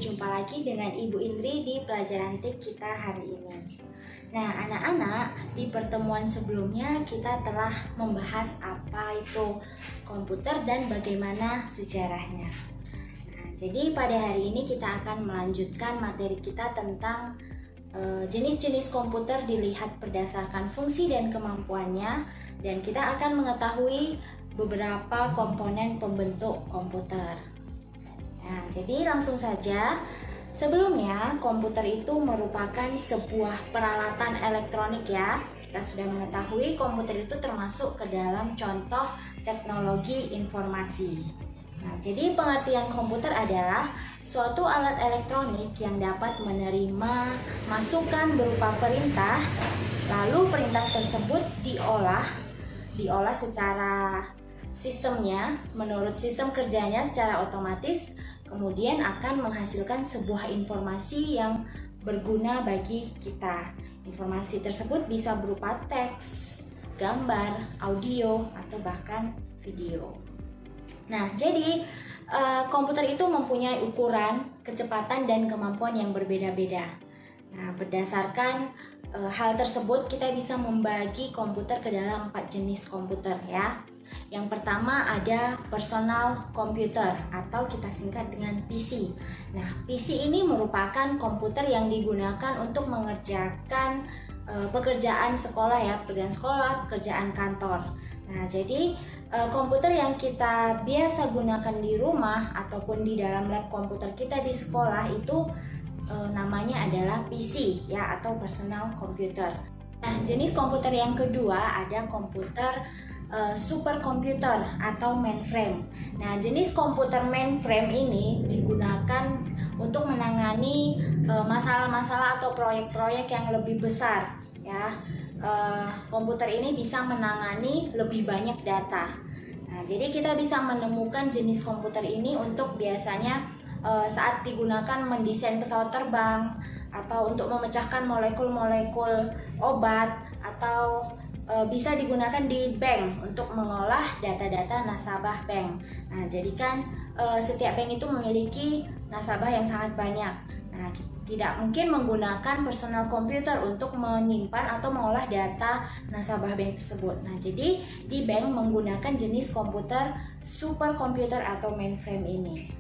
berjumpa lagi dengan Ibu Indri di pelajaran TIK kita hari ini. Nah, anak-anak, di pertemuan sebelumnya kita telah membahas apa itu komputer dan bagaimana sejarahnya. Nah, jadi pada hari ini kita akan melanjutkan materi kita tentang jenis-jenis komputer dilihat berdasarkan fungsi dan kemampuannya, dan kita akan mengetahui beberapa komponen pembentuk komputer. Nah, jadi langsung saja. Sebelumnya, komputer itu merupakan sebuah peralatan elektronik ya. Kita sudah mengetahui komputer itu termasuk ke dalam contoh teknologi informasi. Nah, jadi pengertian komputer adalah suatu alat elektronik yang dapat menerima masukan berupa perintah, lalu perintah tersebut diolah secara sistemnya menurut sistem kerjanya secara otomatis, kemudian akan menghasilkan sebuah informasi yang berguna bagi kita. Informasi tersebut bisa berupa teks, gambar, audio, atau bahkan video. Nah, jadi komputer itu mempunyai ukuran, kecepatan, dan kemampuan yang berbeda-beda. Nah, berdasarkan hal tersebut kita bisa membagi komputer ke dalam 4 jenis komputer ya. Yang pertama ada personal computer atau kita singkat dengan PC. Nah, PC ini merupakan komputer yang digunakan untuk mengerjakan pekerjaan sekolah ya, pekerjaan kantor. Nah, jadi komputer yang kita biasa gunakan di rumah ataupun di dalam lab komputer kita di sekolah itu namanya adalah PC ya, atau personal computer. Nah, jenis komputer yang kedua ada komputer superkomputer atau mainframe. Nah, jenis komputer mainframe ini digunakan untuk menangani masalah-masalah atau proyek-proyek yang lebih besar ya. Komputer ini bisa menangani lebih banyak data. Nah, jadi kita bisa menemukan jenis komputer ini untuk biasanya saat digunakan mendesain pesawat terbang, atau untuk memecahkan molekul-molekul obat, atau bisa digunakan di bank untuk mengolah data-data nasabah bank. Nah, jadi kan setiap bank itu memiliki nasabah yang sangat banyak. Nah, tidak mungkin menggunakan personal computer untuk menyimpan atau mengolah data nasabah bank tersebut. Nah, jadi di bank menggunakan jenis komputer superkomputer atau mainframe ini.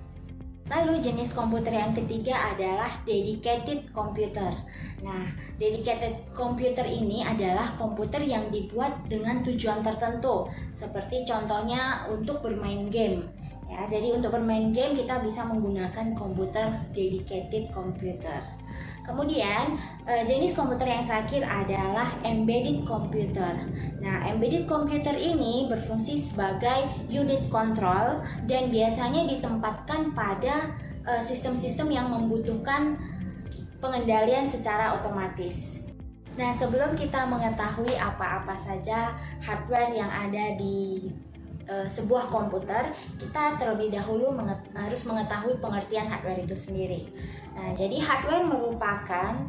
Lalu jenis komputer yang ketiga adalah dedicated computer. Nah, dedicated computer ini adalah komputer yang dibuat dengan tujuan tertentu, seperti contohnya untuk bermain game. Ya, jadi untuk bermain game kita bisa menggunakan komputer dedicated computer. Kemudian jenis komputer yang terakhir adalah embedded computer. Nah, embedded computer ini berfungsi sebagai unit control dan biasanya ditempatkan pada sistem-sistem yang membutuhkan pengendalian secara otomatis. Nah, sebelum kita mengetahui apa-apa saja hardware yang ada di sebuah komputer, kita terlebih dahulu harus mengetahui pengertian hardware itu sendiri. Nah, jadi hardware merupakan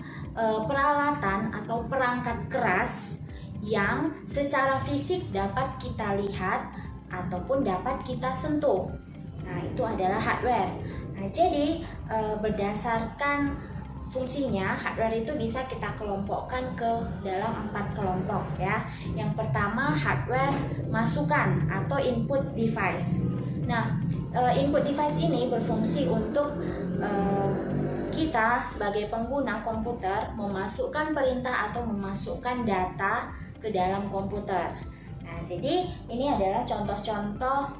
peralatan atau perangkat keras yang secara fisik dapat kita lihat ataupun dapat kita sentuh. Nah, itu adalah hardware. Nah, jadi berdasarkan fungsinya, hardware itu bisa kita kelompokkan ke dalam 4 kelompok ya. Yang pertama hardware masukan atau input device. Nah, input device ini berfungsi untuk kita sebagai pengguna komputer memasukkan perintah atau memasukkan data ke dalam komputer. Nah, jadi ini adalah contoh-contoh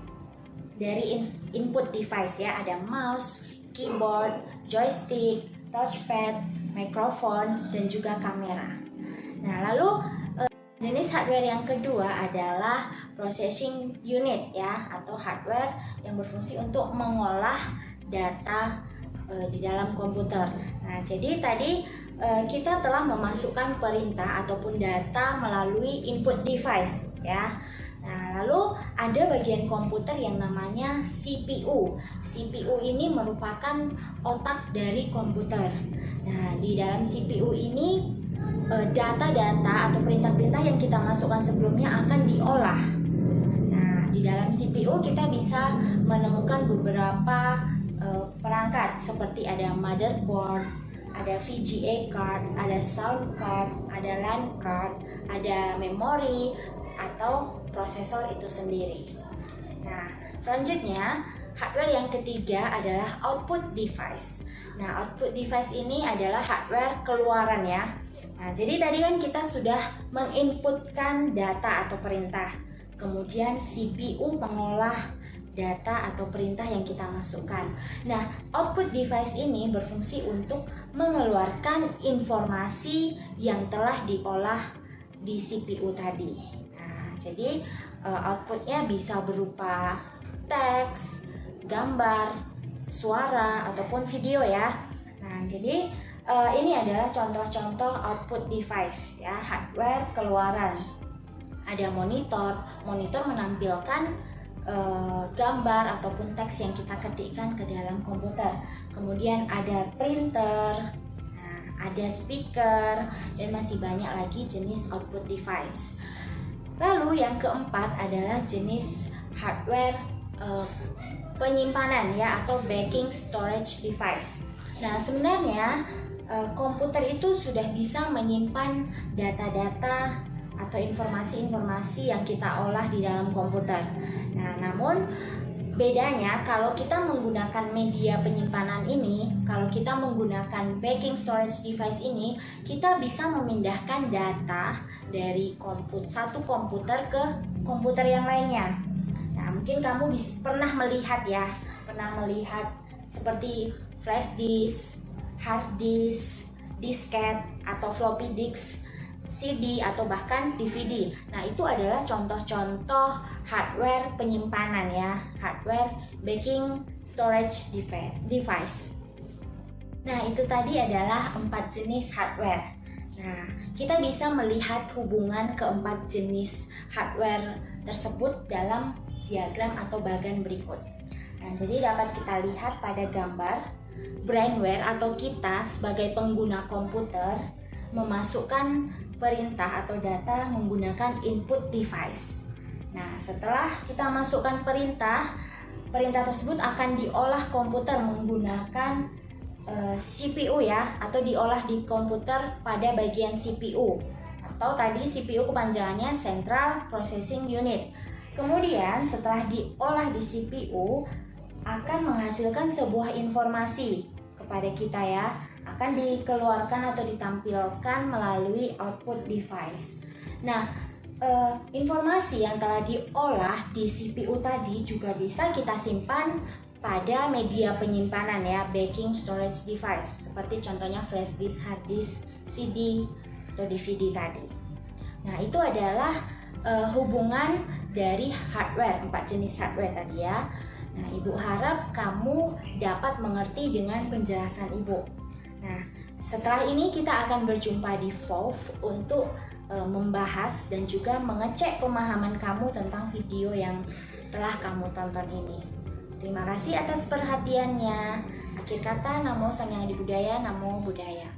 dari input device ya. Ada mouse, keyboard, joystick, touchpad, mikrofon, dan juga kamera. Nah, lalu jenis hardware yang kedua adalah processing unit ya, atau hardware yang berfungsi untuk mengolah data di dalam komputer. Nah, jadi tadi kita telah memasukkan perintah ataupun data melalui input device ya. Nah, lalu ada bagian komputer yang namanya CPU. CPU ini merupakan otak dari komputer. Nah, di dalam CPU ini data-data atau perintah-perintah yang kita masukkan sebelumnya akan diolah. Nah, di dalam CPU kita bisa menemukan beberapa perangkat seperti ada motherboard, ada VGA card, ada sound card, ada LAN card, ada memori atau prosesor itu sendiri. Nah, selanjutnya hardware yang ketiga adalah output device. Nah, output device ini adalah hardware keluaran ya. Nah, jadi tadi kan kita sudah menginputkan data atau perintah. Kemudian CPU mengolah data atau perintah yang kita masukkan. Nah, output device ini berfungsi untuk mengeluarkan informasi yang telah diolah di CPU tadi. Nah, jadi outputnya bisa berupa teks, gambar, suara, ataupun video ya. Nah, jadi ini adalah contoh-contoh output device ya, hardware keluaran. Ada monitor menampilkan gambar ataupun teks yang kita ketikkan ke dalam komputer. Kemudian ada printer, ada speaker, dan masih banyak lagi jenis output device. Lalu yang keempat adalah jenis hardware penyimpanan ya, atau backing storage device. Nah, sebenarnya komputer itu sudah bisa menyimpan data-data atau informasi-informasi yang kita olah di dalam komputer. Nah, namun bedanya kalau kita menggunakan media penyimpanan ini, kalau kita menggunakan backing storage device ini, kita bisa memindahkan data dari satu komputer ke komputer yang lainnya. Nah, mungkin kamu pernah melihat seperti flash disk, hard disk, disket, atau floppy disk, CD, atau bahkan DVD. Nah, itu adalah contoh-contoh hardware penyimpanan ya, hardware backing storage device. Nah, itu tadi adalah 4 jenis hardware. Nah, kita bisa melihat hubungan keempat jenis hardware tersebut dalam diagram atau bagan berikut. Nah, jadi dapat kita lihat pada gambar brainware atau kita sebagai pengguna komputer memasukkan perintah atau data menggunakan input device. Nah, setelah kita masukkan perintah tersebut akan diolah komputer menggunakan CPU ya, atau diolah di komputer pada bagian CPU, atau tadi CPU kepanjangannya Central Processing Unit. Kemudian setelah diolah di CPU akan menghasilkan sebuah informasi kepada kita ya, akan dikeluarkan atau ditampilkan melalui output device. Nah, informasi yang telah diolah di CPU tadi juga bisa kita simpan pada media penyimpanan ya, backing storage device, seperti contohnya flash disk, hard disk, CD, atau DVD tadi. Nah, itu adalah hubungan dari hardware, 4 jenis hardware tadi ya. Nah, Ibu harap kamu dapat mengerti dengan penjelasan Ibu. Nah, setelah ini kita akan berjumpa di VOV untuk membahas dan juga mengecek pemahaman kamu tentang video yang telah kamu tonton ini. Terima kasih atas perhatiannya. Akhir kata, namo Sang Hyang Adi Budaya, namo Buddhaya.